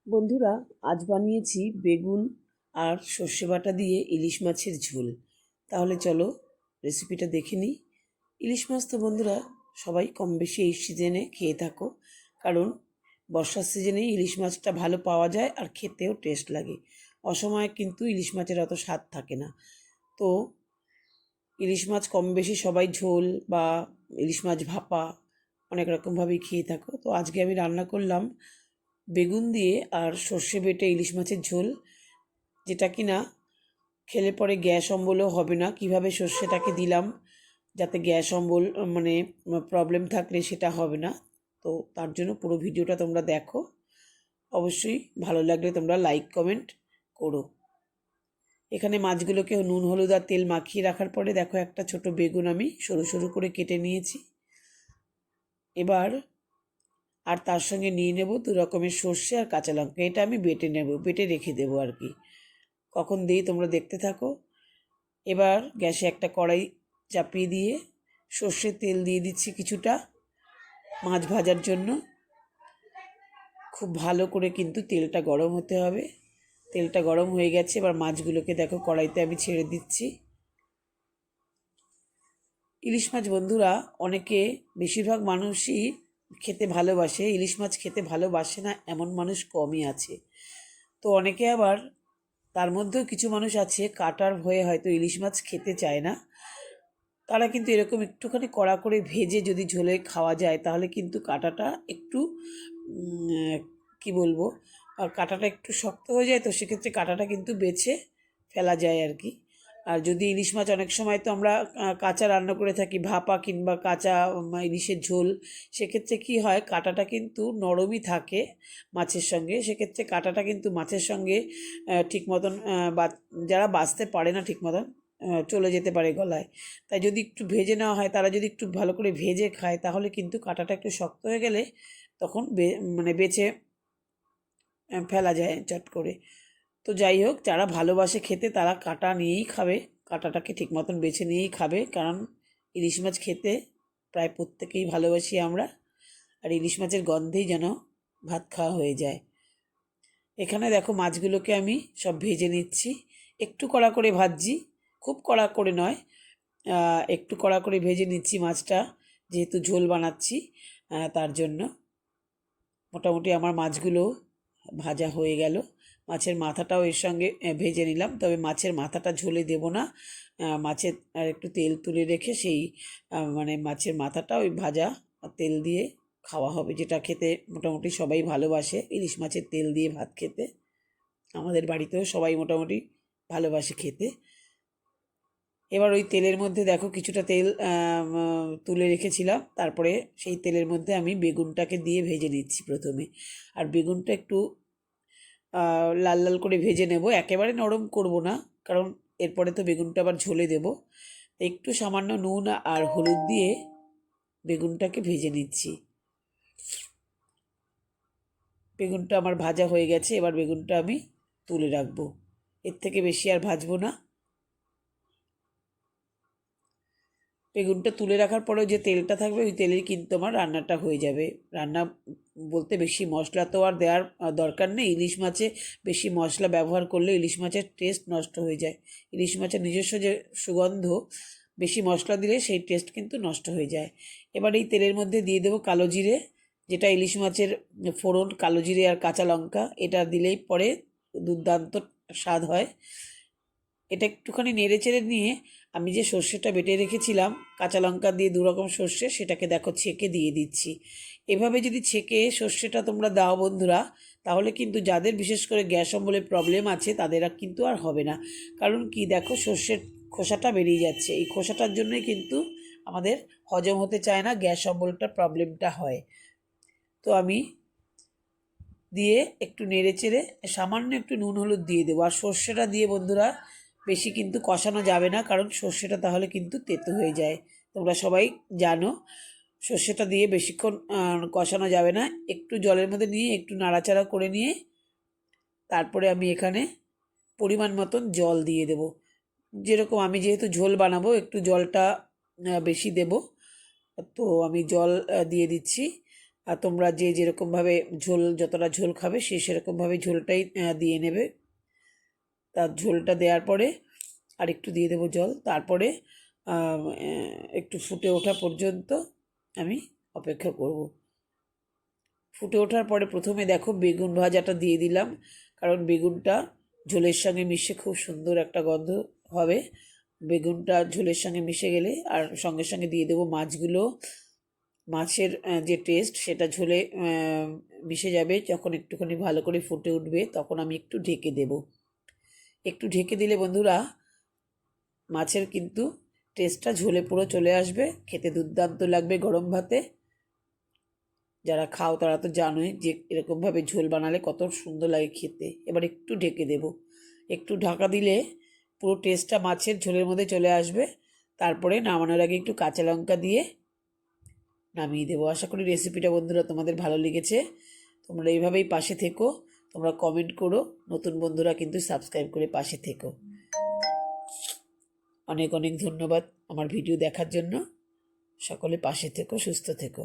বন্ধুরা, আজ বানিয়েছি বেগুন আর সর্ষে বাটা দিয়ে ইলিশ মাছের ঝোল। তাহলে চলো রেসিপিটা দেখে নিই। ইলিশ মাছ তো বন্ধুরা সবাই কম বেশি এই সিজনে খেয়ে থাকো, কারণ বর্ষার সিজনে ইলিশ মাছটা ভালো পাওয়া যায় আর খেতেও টেস্ট লাগে। অসময়ে কিন্তু ইলিশ মাছের অত স্বাদ থাকে না। তো ইলিশ মাছ কম বেশি সবাই ঝোল বা ইলিশ মাছ ভাপা অনেক রকমভাবেই খেয়ে থাকো। তো আজকে আমি রান্না করলাম বেগুন দিয়ে আর সর্ষে বেটে ইলিশ মাছের ঝোল, যেটা কিনা খেলে পরে গ্যাস অম্বলও হবে না। কিভাবে সর্ষেটাকে দিলাম যাতে গ্যাস অম্বল মানে প্রবলেম থাকলে সেটা হবে না। তো তার জন্য পুরো ভিডিওটা তোমরা দেখো। অবশ্যই ভালো লাগলে তোমরা লাইক কমেন্ট করো। এখানে মাছগুলোকে নুন হলুদ আর তেল মাখিয়ে রাখার পরে দেখো একটা ছোট বেগুন আমি সরু সরু করে কেটে নিয়েছি। এবার আর তার সঙ্গে নিয়ে নেব 2 রকমের সর্ষে আর কাঁচা লঙ্কা। এটা আমি বেটে নেব, বেটে রেখে দেবো আর কি। কখন দিই তোমরা দেখতে থাকো। এবার গ্যাসে একটা কড়াই চাপিয়ে দিয়ে সর্ষের তেল দিয়ে দিচ্ছি কিছুটা মাছ ভাজার জন্য। খুব ভালো করে কিন্তু তেলটা গরম হতে হবে। তেলটা গরম হয়ে গেছে, এবার মাছগুলোকে দেখো কড়াইতে আমি ছেড়ে দিচ্ছি। ইলিশ মাছ বন্ধুরা অনেকে, বেশিরভাগ মানুষই খেতে ভালোবাসে, ইলিশ মাছ খেতে ভালোবাসে না এমন মানুষ কমই আছে। তো অনেকে আবার, তার মধ্যেও কিছু মানুষ আছে কাটার ভয়ে হয়তো ইলিশ মাছ খেতে চায় না। তারা কিন্তু এরকম একটুখানি কড়া করে ভেজে যদি ঝোলে খাওয়া যায় তাহলে কিন্তু কাঁটাটা একটু কি বলবো, কাঁটাটা একটু শক্ত হয়ে যায়। তো সেক্ষেত্রে কাঁটাটা কিন্তু বেছে ফেলা যায় আর কি। আর যদি ইলিশ মাছ অনেক সময় তো আমরা কাঁচা রান্না করে থাকি, ভাপা কিংবা কাঁচা ইলিশের ঝোল, সেক্ষেত্রে কি হয় কাঁটাটা কিন্তু নরমই থাকে মাছের সঙ্গে। সেক্ষেত্রে কাঁটাটা কিন্তু মাছের সঙ্গে ঠিক মতন যারা বাছতে পারে না ঠিক মতন চলে যেতে পারে গলায়। তাই যদি একটু ভেজে নেওয়া হয়, তারা যদি একটু ভালো করে ভেজে খায় তাহলে কিন্তু কাঁটাটা একটু শক্ত হয়ে গেলে তখন বেছে ফেলা যায় চট করে। তো যাই হোক, যারা ভালোবাসে খেতে তারা কাঁটা নিয়েই খাবে, কাঁটাটাকে ঠিক মতন বেছে নিয়েই খাবে, কারণ ইলিশ মাছ খেতে প্রায় প্রত্যেকেই ভালোবাসি আমরা। আর ইলিশ মাছের গন্ধেই যেন ভাত খাওয়া হয়ে যায়। এখানে দেখো মাছগুলোকে আমি সব ভেজে নিচ্ছি, একটু কড়া করে ভাজছি, খুব কড়া করে নয়, একটু কড়া করে ভেজে নিচ্ছি মাছটা, যেহেতু ঝোল বানাচ্ছি তার জন্য। মোটামুটি আমার মাছগুলো ভাজা হয়ে গেল। মাছের মাথাটাও এর সঙ্গে ভেজে নিলাম, তবে মাছের মাথাটা ঝোলে দেব না। মাছের আর একটু তেল তুলে রেখে সেই মানে মাছের মাথাটা ওই ভাজা তেল দিয়ে খাওয়া হবে, যেটা খেতে মোটামুটি সবাই ভালোবাসে, ইলিশ মাছের তেল দিয়ে ভাত খেতে। আমাদের বাড়িতেও সবাই মোটামুটি ভালোবাসে খেতে। এবার ওই তেলের মধ্যে দেখো কিছুটা তেল তুলে রেখেছিলাম, তারপরে সেই তেলের মধ্যে আমি বেগুনটাকে দিয়ে ভেজে নিচ্ছি প্রথমে। আর বেগুনটা একটু লাল লাল করে ভেজে নেব, একেবারে নরম করব না, কারণ এরপরে তো বেগুনটা আবার ঝোলে দেব। একটু সামান্য নুন আর হলুদ দিয়ে বেগুনটাকে ভেজে নিচ্ছি। বেগুনটা আমার ভাজা হয়ে গেছে, এবার বেগুনটা আমি তুলে রাখবো, এর থেকে বেশি আর ভাজবো না। বেগুনটা তুলে রাখার পরেও যে তেলটা থাকবে ওই তেলেই কিন্তু আমার রান্নাটা হয়ে যাবে। রান্না বলতে বেশি মশলা তো আর দেওয়ার দরকার নেই। ইলিশ মাছে বেশি মশলা ব্যবহার করলে ইলিশ মাছের টেস্ট নষ্ট হয়ে যায়। ইলিশ মাছের নিজস্ব যে সুগন্ধ, বেশি মশলা দিলে সেই টেস্ট কিন্তু নষ্ট হয়ে যায়। এবার এই তেলের মধ্যে দিয়ে দেবো কালো জিরে, যেটা ইলিশ মাছের ফোড়ন। কালো জিরে আর কাঁচা লঙ্কা এটা দিলেই পরে দুর্দান্ত স্বাদ হয়। এটা একটুখানি নেড়ে চেড়ে নিয়ে আমি যে সর্ষেটা বেটে রেখেছিলাম কাঁচা লঙ্কা দিয়ে 2 রকম সর্ষে, সেটাকে দেখো ছেঁকে দিয়ে দিচ্ছি। এভাবে যদি ছেঁকে সর্ষেটা তোমরা দাও বন্ধুরা, তাহলে কিন্তু যাদের বিশেষ করে গ্যাস অম্বলের প্রবলেম আছে তাদের কিন্তু আর হবে না। কারণ কি দেখো, সর্ষের খোসাটা বেরিয়ে যাচ্ছে, এই খোসাটার জন্যই কিন্তু আমাদের হজম হতে চায় না, গ্যাস অম্বলটার প্রবলেমটা হয়। তো আমি দিয়ে একটু নেড়ে চেড়ে সামান্য একটু নুন হলুদ দিয়ে দেবো। আর সর্ষেটা দিয়ে বন্ধুরা বেশি কিন্তু কষানো যাবে না, কারণ সর্ষেটা তাহলে কিন্তু তেতো হয়ে যায়, তোমরা সবাই জানো। সর্ষেটা দিয়ে বেশিক্ষণ কষানো যাবে না, একটু জলের মধ্যে নিয়ে একটু নাড়াচাড়া করে নিয়ে তারপরে আমি এখানে পরিমাণ মতন জল দিয়ে দেব। যেরকম আমি যেহেতু ঝোল বানাবো একটু জলটা বেশি দেব, তো আমি জল দিয়ে দিচ্ছি। আর তোমরা যে যেরকমভাবে ঝোল, যতটা ঝোল খাবে সে সেরকমভাবে ঝোলটাই দিয়ে নেবে। তার ঝোলটা দেওয়ার পরে আর একটু দিয়ে দেবো জল। তারপরে একটু ফুটে ওঠা পর্যন্ত আমি অপেক্ষা করব। ফুটে ওঠার পরে প্রথমে দেখো বেগুন ভাজাটা দিয়ে দিলাম, কারণ বেগুনটা ঝোলের সঙ্গে মিশে খুব সুন্দর একটা গন্ধ হবে। বেগুনটা ঝোলের সঙ্গে মিশে গেলে আর সঙ্গে সঙ্গে দিয়ে দেবো মাছগুলো। মাছের যে টেস্ট সেটা ঝোলে মিশে যাবে। যখন একটুখানি ভালো করে ফুটে উঠবে তখন আমি একটু ঢেকে দেব। একটু ঢেকে দিলে বন্ধুরা মাছের কিন্তু টেস্টটা ঝোলে পুরো চলে আসবে, খেতে দুর্দান্ত লাগবে গরম ভাতে। যারা খাও তারা তো জানোই যে এরকমভাবে ঝোল বানালে কত সুন্দর লাগে খেতে। এবার একটু ঢেকে দেব। একটু ঢাকা দিলে পুরো টেস্টটা মাছের ঝোলের মধ্যে চলে আসবে। তারপরে নামানোর আগে একটু কাঁচা লঙ্কা দিয়ে নামিয়ে দেবো। আশা করি রেসিপিটা বন্ধুরা তোমাদের ভালো লেগেছে। তোমরা এইভাবেই পাশে থেকো, তোমরা কমেন্ট করো, নতুন বন্ধুরা কিন্তু সাবস্ক্রাইব করে পাশে থেকো। অনেক অনেক ধন্যবাদ আমার ভিডিও দেখার জন্য। সকলে পাশে থেকো, সুস্থ থেকো।